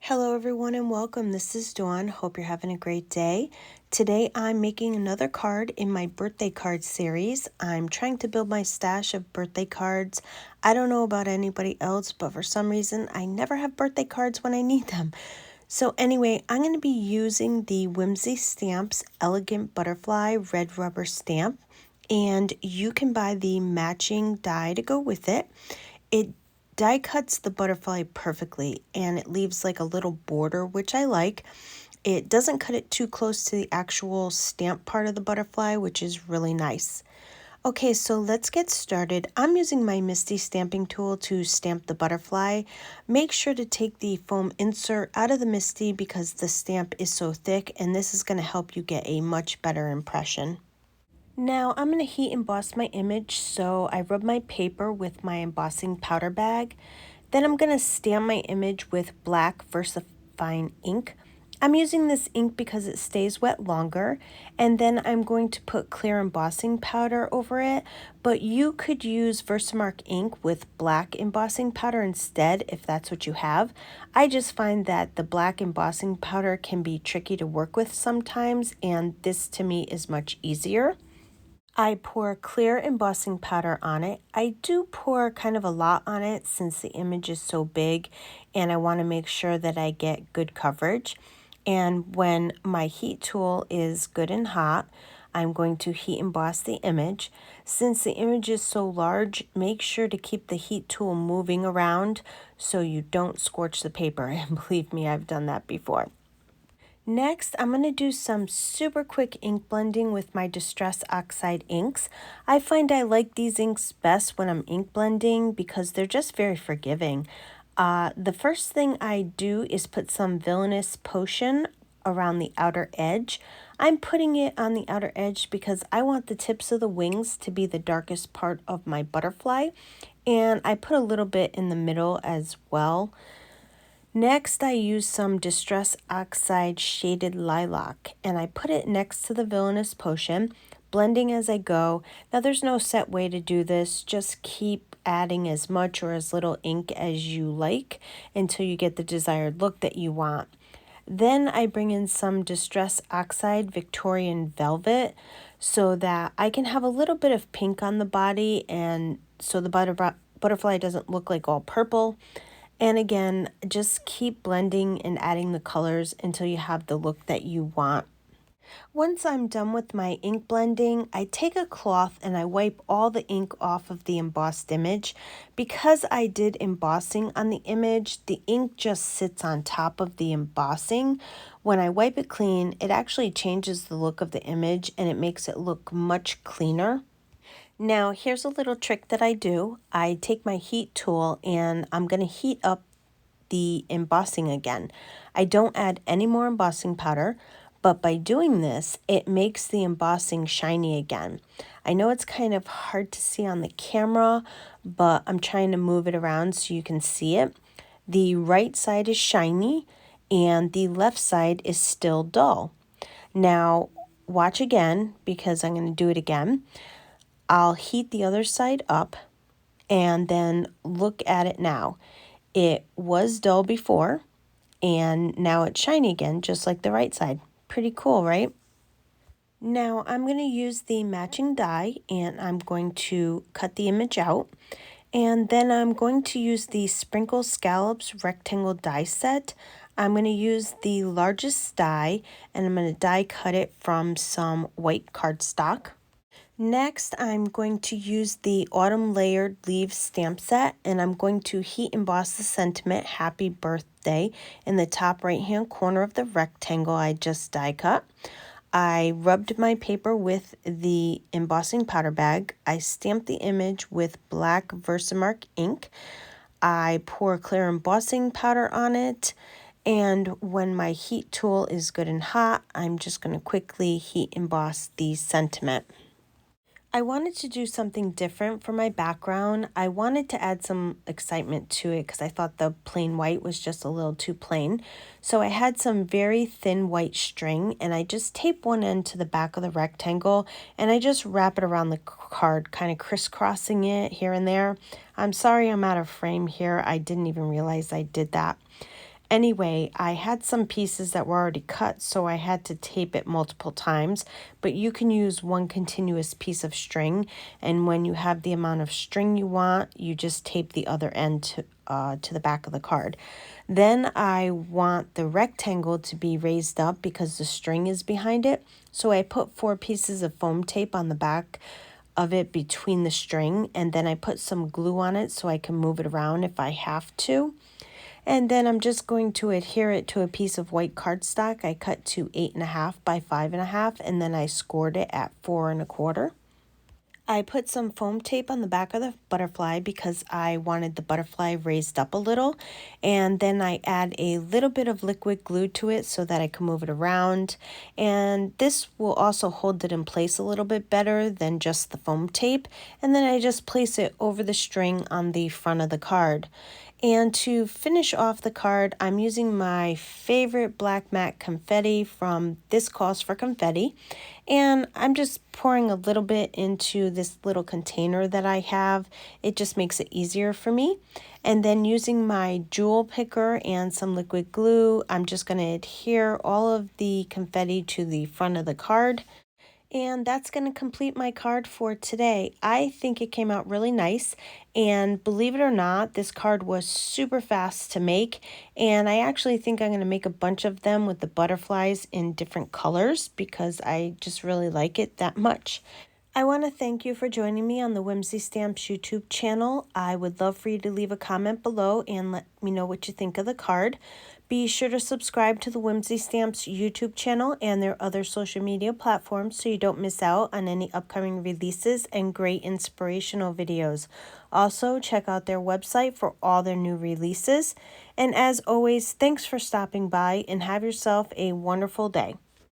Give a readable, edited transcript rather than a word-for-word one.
Hello everyone and welcome. This is Dawn. Hope you're having a great day. Today I'm making another card in my birthday card series. I'm trying to build my stash of birthday cards. I don't know about anybody else, but for some reason I never have birthday cards when I need them. So anyway, I'm going to be using the Whimsy Stamps Elegant Butterfly Red Rubber Stamp, and you can buy the matching die to go with it. It die cuts the butterfly perfectly and it leaves like a little border, which I like. It doesn't cut it too close to the actual stamp part of the butterfly, which is really nice. Okay, so let's get started. I'm using my Misty stamping tool to stamp the butterfly. Make sure to take the foam insert out of the Misty because the stamp is so thick, and this is going to help you get a much better impression. Now I'm going to heat emboss my image, so I rub my paper with my embossing powder bag. Then I'm going to stamp my image with black VersaFine ink. I'm using this ink because it stays wet longer, and then I'm going to put clear embossing powder over it, but you could use Versamark ink with black embossing powder instead if that's what you have. I just find that the black embossing powder can be tricky to work with sometimes, and this to me is much easier. I pour clear embossing powder on it. I do pour kind of a lot on it since the image is so big and I want to make sure that I get good coverage. And when my heat tool is good and hot, I'm going to heat emboss the image. Since the image is so large, make sure to keep the heat tool moving around so you don't scorch the paper. And believe me, I've done that before. Next, I'm going to do some super quick ink blending with my Distress Oxide inks. I find I like these inks best when I'm ink blending because they're just very forgiving. The first thing I do is put some Villainous Potion around the outer edge. I'm putting it on the outer edge because I want the tips of the wings to be the darkest part of my butterfly, and I put a little bit in the middle as well. Next, I use some Distress Oxide Shaded Lilac, and I put it next to the Villainous Potion, blending as I go. Now, there's no set way to do this. Just keep adding as much or as little ink as you like until you get the desired look that you want. Then I bring in some Distress Oxide Victorian Velvet so that I can have a little bit of pink on the body, and so the butterfly doesn't look like all purple. And again, just keep blending and adding the colors until you have the look that you want. Once I'm done with my ink blending, I take a cloth and I wipe all the ink off of the embossed image. Because I did embossing on the image, the ink just sits on top of the embossing. When I wipe it clean, it actually changes the look of the image and it makes it look much cleaner. Now, here's a little trick that I do. I take my heat tool and I'm going to heat up the embossing again. I don't add any more embossing powder, but by doing this, it makes the embossing shiny again. I know it's kind of hard to see on the camera, but I'm trying to move it around so you can see it. The right side is shiny and the left side is still dull. Now, watch again because I'm going to do it again. I'll heat the other side up and then look at it now. It was dull before and now it's shiny again, just like the right side. Pretty cool, right? Now I'm going to use the matching die and I'm going to cut the image out. And then I'm going to use the Sprinkle Scallops rectangle die set. I'm going to use the largest die and I'm going to die cut it from some white cardstock. Next, I'm going to use the Autumn Layered Leaves stamp set, and I'm going to heat emboss the sentiment, Happy Birthday, in the top right-hand corner of the rectangle I just die cut. I rubbed my paper with the embossing powder bag. I stamped the image with black Versamark ink. I pour clear embossing powder on it, and when my heat tool is good and hot, I'm just going to quickly heat emboss the sentiment. I wanted to do something different for my background. I wanted to add some excitement to it because I thought the plain white was just a little too plain. So I had some very thin white string and I just tape one end to the back of the rectangle and I just wrap it around the card, kind of crisscrossing it here and there. I'm sorry I'm out of frame here. I didn't even realize I did that. Anyway, I had some pieces that were already cut, so I had to tape it multiple times, but you can use one continuous piece of string, and when you have the amount of string you want, you just tape the other end to the back of the card. Then I want the rectangle to be raised up because the string is behind it, so I put 4 pieces of foam tape on the back of it between the string, and then I put some glue on it so I can move it around if I have to. And then I'm just going to adhere it to a piece of white cardstock I cut to 8.5 by 5.5, and then I scored it at 4.25. I put some foam tape on the back of the butterfly because I wanted the butterfly raised up a little, and then I add a little bit of liquid glue to it so that I can move it around, and this will also hold it in place a little bit better than just the foam tape. And then I just place it over the string on the front of the card. And to finish off the card, I'm using my favorite black matte confetti from This Calls for Confetti. And I'm just pouring a little bit into this little container that I have. It just makes it easier for me. And then using my jewel picker and some liquid glue, I'm just going to adhere all of the confetti to the front of the card. And that's going to complete my card for today. I think it came out really nice, and believe it or not, this card was super fast to make, and I actually think I'm going to make a bunch of them with the butterflies in different colors because I just really like it that much. I want to thank you for joining me on the Whimsy Stamps YouTube channel. I would love for you to leave a comment below and let me know what you think of the card. Be sure to subscribe to the Whimsy Stamps YouTube channel and their other social media platforms so you don't miss out on any upcoming releases and great inspirational videos. Also, check out their website for all their new releases. And as always, thanks for stopping by and have yourself a wonderful day.